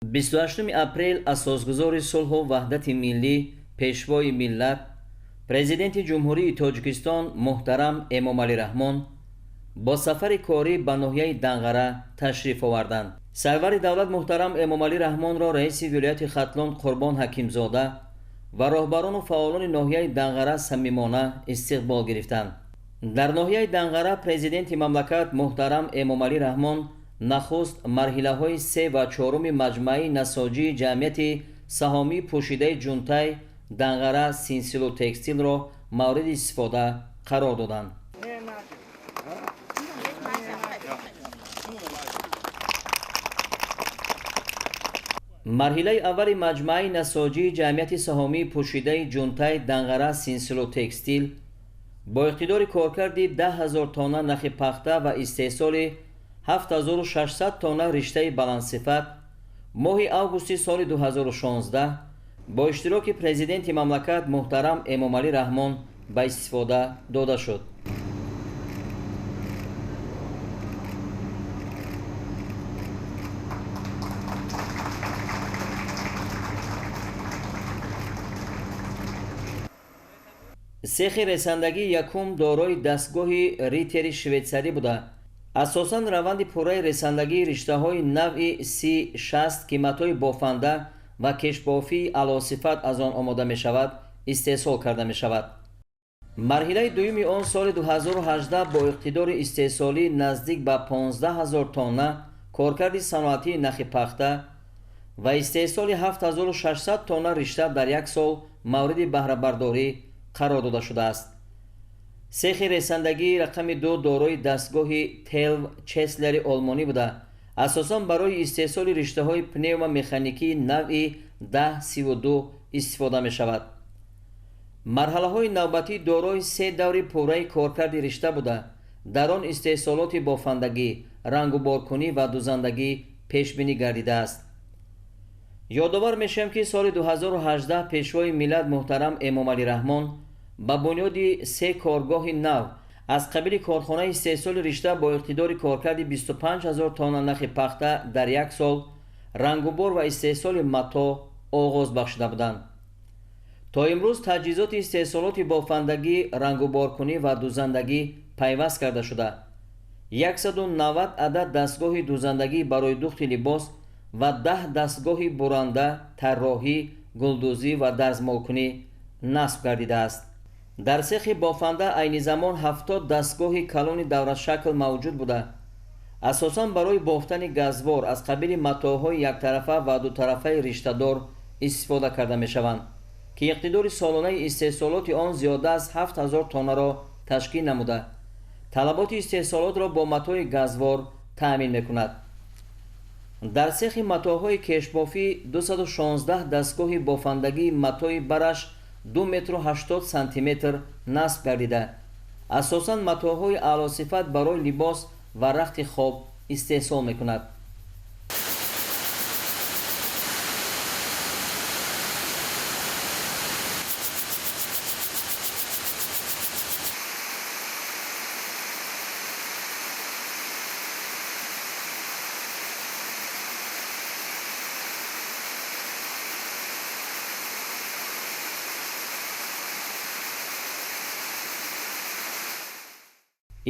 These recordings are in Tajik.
28 апрел асосгузори сулҳу ваҳдати миллӣ, пешвои миллат, президенти ҷумҳурии Тоҷикистон муҳтарам Эмомалӣ Раҳмон бо сафари корӣ ба ноҳияи Данғара ташриф оварданд. Сарвари давлат муҳтарам Эмомалӣ Раҳмонро раиси вилояти Хатлон Қурбон Ҳакимзода ва роҳбарону фаъолони ноҳияи Данғара самимона истиқбол гирифтанд. Дар ноҳияи Данғара президенти мамлакат муҳтарам Эмомалӣ Раҳмон нахуст марҳилаҳои 3 ва 4 маҷмӯаи насоҷии ҷамъияти саҳомии пӯшидаи ҷунтай Данғара Синсилу Текстилро мавриди истифода қарор доданд. марҳилаи аввали маҷмӯаи насоҷии ҷамъияти саҳомии пӯшидаи ҷунтай Данғара Синсилу Текстил бо иқтидори коркарди 10,000 тонна нахи пахта ва истеҳсоли 7600 тонна риштаи баландсифат моҳи августи соли 2016 бо иштироки президенти мамлакат муҳтарам Эмомалӣ Раҳмон ба истифода дода шуд. сехи ресандагии якум дорои дастгоҳи ритери шветсарӣ буда, асосан раванди пурраи ресандагии риштаҳои навъи C60 ки матои бофанда ва кешбофии аълосифат аз он омода мешавад истеҳсол карда мешавад. марҳилаи дуюми он соли 2018 бо иқтидори истеҳсолӣ наздик ба 15000 тонна коркарди саноатии нахи пахта ва истеҳсоли 7600 тонна ришта дар як сол мавриди баҳрабардорӣ қарор дода шудааст. сехи ресандагии рақами 2 дорои дастгоҳи Телв Чеслери олмонӣ буда, асосан барои истеҳсоли риштаҳои пневмомеханикии навъи 1032 истифода мешавад. марҳалаҳои навбатӣ дорои 3 даври пурраи коркарди ришта буда, дар он истеҳсолоти бофандагӣ, рангуборкунӣ ва дузандагӣ пешбинӣ гардидааст. ёдовар мешавем ки соли 2018 пешвои миллат муҳтарам Эмомалӣ Раҳмон ба бунёди 3 коргоҳи нав аз қабили корхонаи истеҳсоли ришта бо иқтидори коркарди 25000 тонна нахи пахта дар як сол рангубор ва истеҳсоли мато оғоз бахшида буданд. то имрӯз таҷҳизоти истеҳсолоти бофандагӣ, рангуборкунӣ ва дузандагӣ пайваст карда шуда 190 адад дастгоҳи дузандагӣ барои духти либос ва 10 дастгоҳи буранда, тарроҳӣ, гулдузӣ ва дарзмолкунӣ насб гардидааст. дар сехи бофанда айни замон 70 дастгоҳи калони даврашакл мавҷуд буда, асосан барои бофтани газвор аз қабили матоъҳои яктарафа ва дутарафаи риштадор истифода карда мешаванд ки иқтидори солонаи истеҳсолоти он зиёда аз 7000 тоннаро ташкил намуда, талаботи истеҳсолотро бо матои газвор таъмин мекунад. дар сехи матоъҳои кешбофӣ 216 дастгоҳи бофандагии матои бараш 2,80 сантиметр насб гардида, асосан матоъҳои аълосифат барои либос ва рахти хоб истеҳсол мекунад.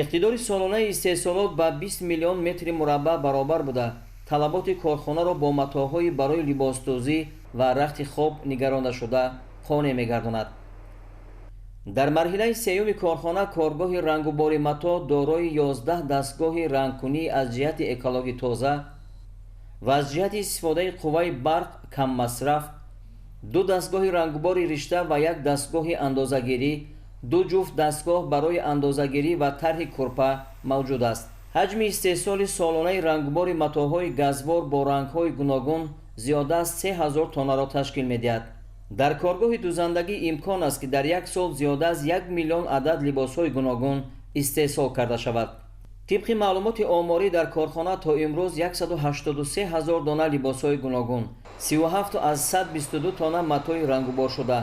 иқтидори солонаи истеҳсолот ба 20 миллион метри мураббаъ баробар буда, талаботи корхонаро бо матоъҳои барои либосдӯзӣ ва рахти хоб нигаронашуда қонеъ мегардонад. дар марҳилаи сеюми корхона коргоҳи рангубори мато дорои 11 дастгоҳи рангкунӣ аз ҷиҳати экологӣ тоза ва аз ҷиҳати истифодаи қувваи барқ каммасраф, 2 дастгоҳи рангубори ришта ва 1 дастгоҳи андозагирӣ, 2 ҷуфт дастгоҳ барои андозагирӣ ва тарҳи курпа мавҷуд аст. ҳаҷми истеҳсоли солонаи рангубори матоъҳои газвор бо рангҳои гуногун зиёда аз 3000 тоннаро ташкил медиҳад. дар коргоҳи дузандагӣ имкон аст ки дар як сол зиёда аз 1 миллион адад либосҳои гуногун истеҳсол карда шавад. тибқи маълумоти оморӣ дар корхона то имрӯз 183 000 дона либосҳои гуногун, 37 аз 122 тонна матои рангуборшуда,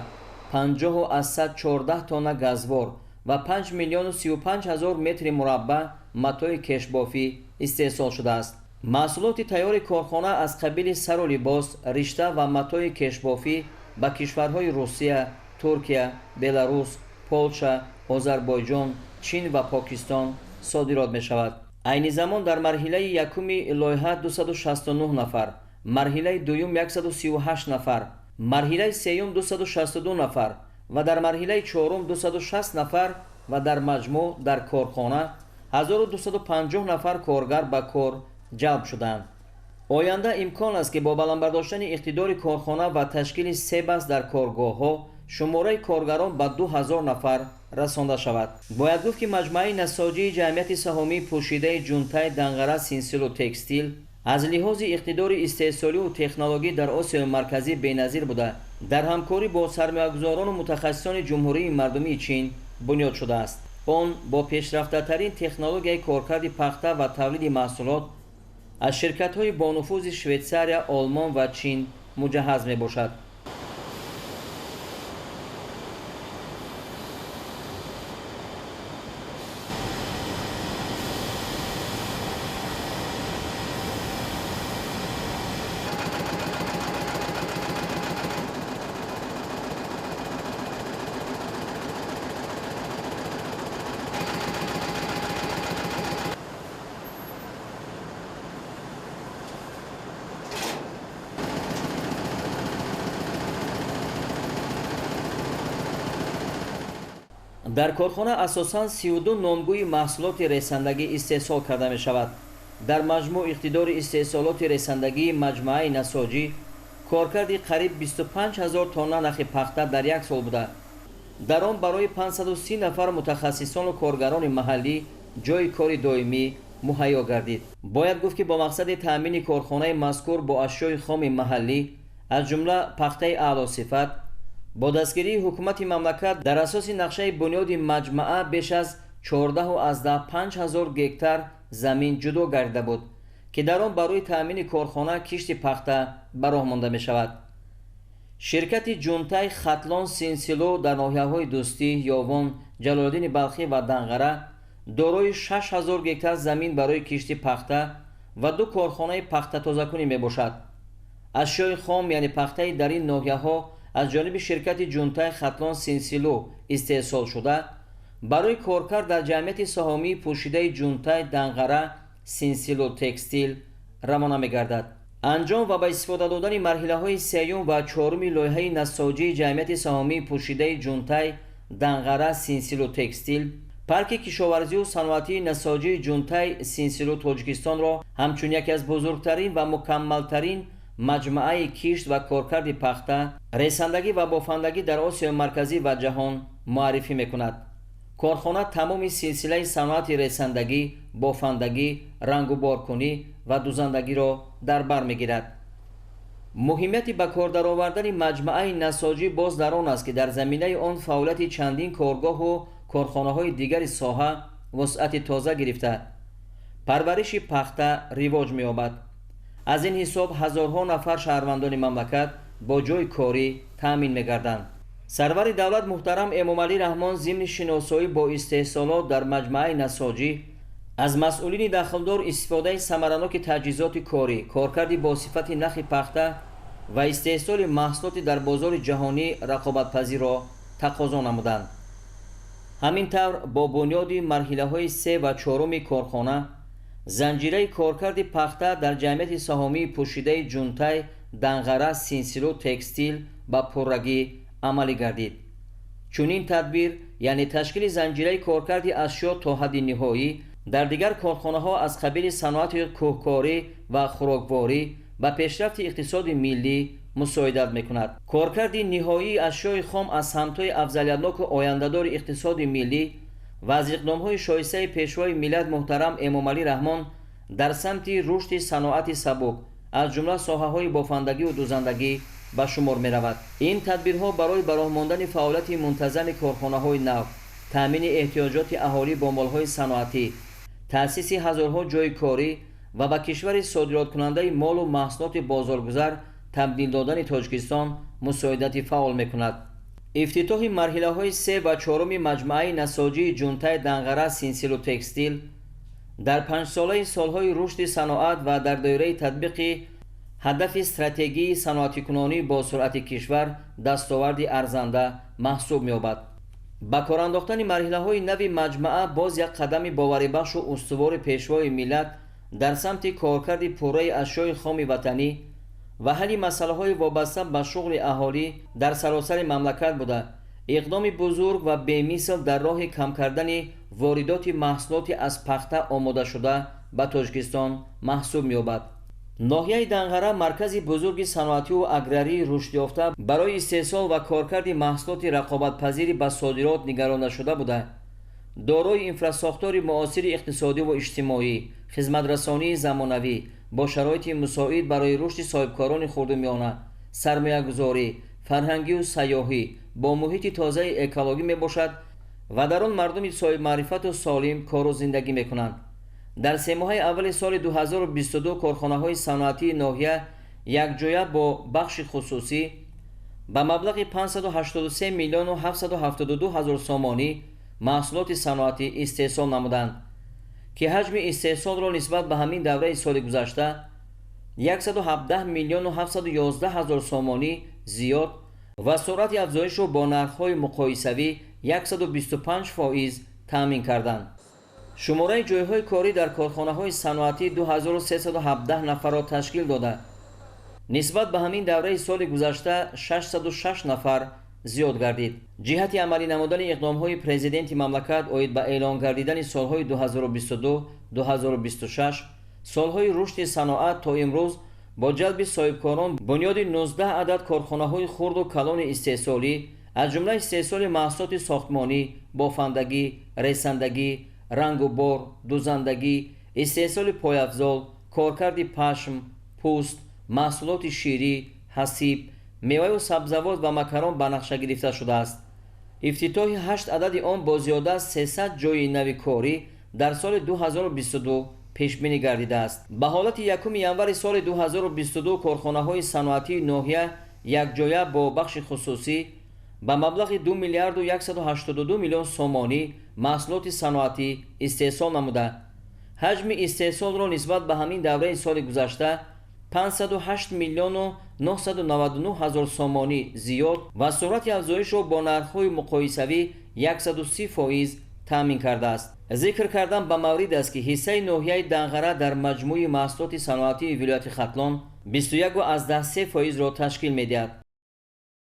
50 аз 114 тонна газвор ва 5 миллиону 35 000 метри мураббаъ матои кешбофӣ истеҳсол шудааст. маҳсулоти тайёри корхона аз қабили сару либос, ришта ва матои кешбофӣ ба кишварҳои Русия, Туркия, Беларус, Полша, Озарбойҷон, Чин ва Покистон содирот мешавад. айни замон дар марҳилаи якуми лоиҳа 269 нафар, марҳилаи дуюм 138 нафар, марҳилаи сеюм 262 нафар ва дар марҳилаи чорум 260 нафар ва дар маҷмӯъ дар корхона 1250 нафар коргар ба кор ҷалб шуданд. оянда имкон аст ки бо баландбардоштани иқтидори корхона ва ташкили себас дар коргоҳҳо шумораи коргарон ба 2000 нафар расонда шавад. бояд гуфт ки маҷмӯаи насоҷии ҷамъияти саҳомии пӯшидаи ҷунтаи Данғара Синсилу Текстил аз лиҳози иқтидори истеҳсолию технологӣ дар Осиёи Марказӣ беназир буда, дар ҳамкорӣ бо сармоягузорону мутахассисони Ҷумҳурии Мардумии Чин бунёд шудааст. он бо пешрафтатарин технологияи коркарди пахта ва тавлиди маҳсулот аз ширкатҳои бонуфузи Швейтсария, Олмон ва Чин муҷаҳҳаз мебошад. дар корхона асосан 32 номгӯи маҳсулоти ресандагӣ истеҳсол карда мешавад. дар маҷмӯъ иқтидори истеҳсолоти ресандагии маҷмӯаи насоҷӣ коркарди қариб 25 000 тонна нахи пахта дар як сол буда, дар он барои 530 нафар мутахассисону коргарони маҳаллӣ ҷойи кори доимӣ муҳайё гардид. бояд гуфт ки бо мақсади таъмини корхонаи мазкур бо ашёи хоми маҳаллӣ аз ҷумла пахтаи аълосифат, бо дастгирии ҳукумати мамлакат дар асоси нақшаи бунёди маҷмӯа беш аз 14,5 000 гектар замин ҷудо гардида буд, ки дар он барои таъмини корхона кишти пахта ба роҳ монда мешавад. ширкати ҷунтай Хатлон Синсилу дар ноҳияҳои Дӯстӣ, Ёвон, Ҷалолиддини Балхӣ ва Данғара дорои 6000 гектар замин барои кишти пахта ва 2 корхонаи пахтатозакунӣ мебошад. ашёи хом яъне пахтаи дар ин ноҳияҳо аз ҷониби ширкати ҷунтай Хатлон Синсилу истеҳсол шуда барои коркар дар ҷамъияти саҳомии пӯшидаи ҷунтай Данғара Синсилу Текстил равона мегардад. анҷом ва ба истифода додани марҳилаҳои сеюм ва чоруми лоиҳаи насоҷии ҷамъияти саҳомии пӯшидаи ҷунтай Данғара Синсилу Текстил парки кишоварзию саноатии насоҷии ҷунтай Синсилу Тоҷикистонро ҳамчун яке аз бузургтарин ва мукаммалтарин маҷмӯаи кишт ва коркарди пахта, ресандагӣ ва бофандагӣ дар Осиёи Марказӣ ва ҷаҳон муаррифӣ мекунад. корхона тамоми силсилаи саноати ресандагӣ, бофандагӣ, рангуборкунӣ ва дузандагиро дар бар мегирад. муҳимияти ба кор даровардани маҷмӯаи насоҷӣ боз дар он аст ки дар заминаи он фаъолияти чандин коргоҳу корхонаҳои дигари соҳа вусъати тоза гирифта парвариши пахта ривоҷ меёбад. аз ин ҳисоб ҳазорҳо нафар шаҳрвандони мамлакат бо ҷойи корӣ таъмин мегарданд. сарвари давлат муҳтарам Эмомалӣ Раҳмон зимни шиносоӣ бо истеҳсолот дар маҷмӯаи насоҷӣ аз масъулини дахлдор истифодаи самараноки таҷҳизоти корӣ, коркарди босифати нахи пахта ва истеҳсоли маҳсулоти дар бозори ҷаҳонӣ рақобатпазирро тақозо намуданд. ҳамин тавр бо бунёди марҳилаҳои 3 ва 4 корхона занҷираи коркарди пахта дар ҷамъияти саҳомии пӯшидаи ҷунтай Данғара Синсилу Текстил ба пуррагӣ амалӣ гардид. чунин тадбир яъне ташкили занҷираи коркарди ашё то ҳадди ниҳоӣ дар дигар корхонаҳо аз қабили саноати кӯҳкорӣ ва хӯрокворӣ ба пешрафти иқтисоди миллӣ мусоидат мекунад. коркарди ниҳоии ашёи хом аз ҳамтои афзалиятноку ояндадори иқтисоди миллӣ ва аз иқдомҳои шоистаи пешвои миллат муҳтарам Эмомалӣ Раҳмон дар самти рушди саноати сабук аз ҷумла соҳаҳои бофандагию дузандагӣ ба шумор меравад. ин тадбирҳо барои ба роҳ мондани фаъолияти мунтазами корхонаҳои нав, таъмини эҳтиёҷоти аҳолӣ бо молҳои саноатӣ, таъсиси ҳазорҳо ҷойи корӣ ва ба кишвари содироткунандаи молу маҳсулоти бозоргузар табдил додани Тоҷикистон мусоидати фаъол мекунад. ифтитоҳи марҳилаҳои 3 ва 4 маҷмӯаи насоҷии ҷунтай Данғара Синсилу Текстил дар панҷсолаи солҳои рушди саноат ва дар доираи татбиқи ҳадафи стратегии саноатикунонии босуръати кишвар дастоварди арзанда маҳсуб меёбад. ба кор андохтани марҳилаҳои нави маҷмӯа боз як қадами боварибахшу устувори пешвои миллат дар самти коркарди пурраи ашёи хоми ватанӣ ва ҳалли масъалаҳои вобаста ба шуғли аҳолӣ дар саросари мамлакат буда, иқдоми бузург ва бемисл дар роҳи кам кардани воридоти маҳсулоти аз пахта омодашуда ба Тоҷикистон маҳсуб меёбад. ноҳияи Данғара маркази бузурги саноативу аграрии рушдёфта барои истеҳсол ва коркарди маҳсулоти рақобатпазири ба содирот нигаронашуда буда, дорои инфрасохтори муосири иқтисодиву иҷтимоӣ, хизматрасонии замонавӣ бо шароити мусоид барои рушди соҳибкорони хурдумиёна, сармоягузорӣ, фарҳангию сайёҳӣ бо муҳити тозаи экологӣ мебошад ва дар он мардуми соҳибмаърифату солим кору зиндагӣ мекунанд. дар се моҳаи аввали соли 2022 корхонаҳои саноатии ноҳия якҷоя бо бахши хусусӣ ба маблағи 583 миллиону 772 ҳазор сомонӣ маҳсулоти саноатӣ истеҳсол намуданд, ки ҳаҷми истеҳсолро нисбат ба ҳамин давраи соли гузашта 117 миллиону 711 ҳазор сомонӣ зиёд ва суръати афзоишро бо нархҳои муқоисавӣ 125% таъмин карданд. шумораи ҷойҳои корӣ дар корхонаҳои саноатӣ 2317 нафарро ташкил дода, нисбат ба ҳамин давраи соли гузашта 606 нафар зиёд гардид. ҷиҳати амалӣ намудани иқдомҳои президенти мамлакат оид ба эълон гардидани солҳои 2022-2026 солҳои рушди саноат то имрӯз бо ҷалби соҳибкорон бунёди 19 адад корхонаҳои хурду калони истеҳсолӣ аз ҷумла истеҳсоли маҳсулоти сохтмонӣ, бофандагӣ, ресандагӣ, рангу бор, дузандагӣ, истеҳсоли пойафзол, коркарди пашм, пӯст, маҳсулоти ширӣ, ҳасиб, меваю сабзавот ва макарон ба нақша гирифта шудааст. ифтитоҳи 8 адади он бо зиёда аз 300 ҷойи нави корӣ дар соли 2022 пешбинӣ гардидааст. ба ҳолати 1 январи соли 2022 корхонаҳои саноатии ноҳия якҷоя бо бахши хусусӣ ба маблағи 2 миллиарду 182 миллион сомонӣ маҳсулоти саноатӣ истеҳсол намуда, ҳаҷми истеҳсолро нисбат ба ҳамин давраи соли гузашта 508 миллиону 999 ҳазор сомонӣ зиёд ва суръати афзоишро бо нархҳои муқоисавӣ 130% таъмин кардааст. зикр кардан ба маврид аст, ки ҳиссаи ноҳияи Данғара дар маҷмӯи маҳсулоти саноатии вилояти Хатлон 21.3%-ро ташкил медиҳад.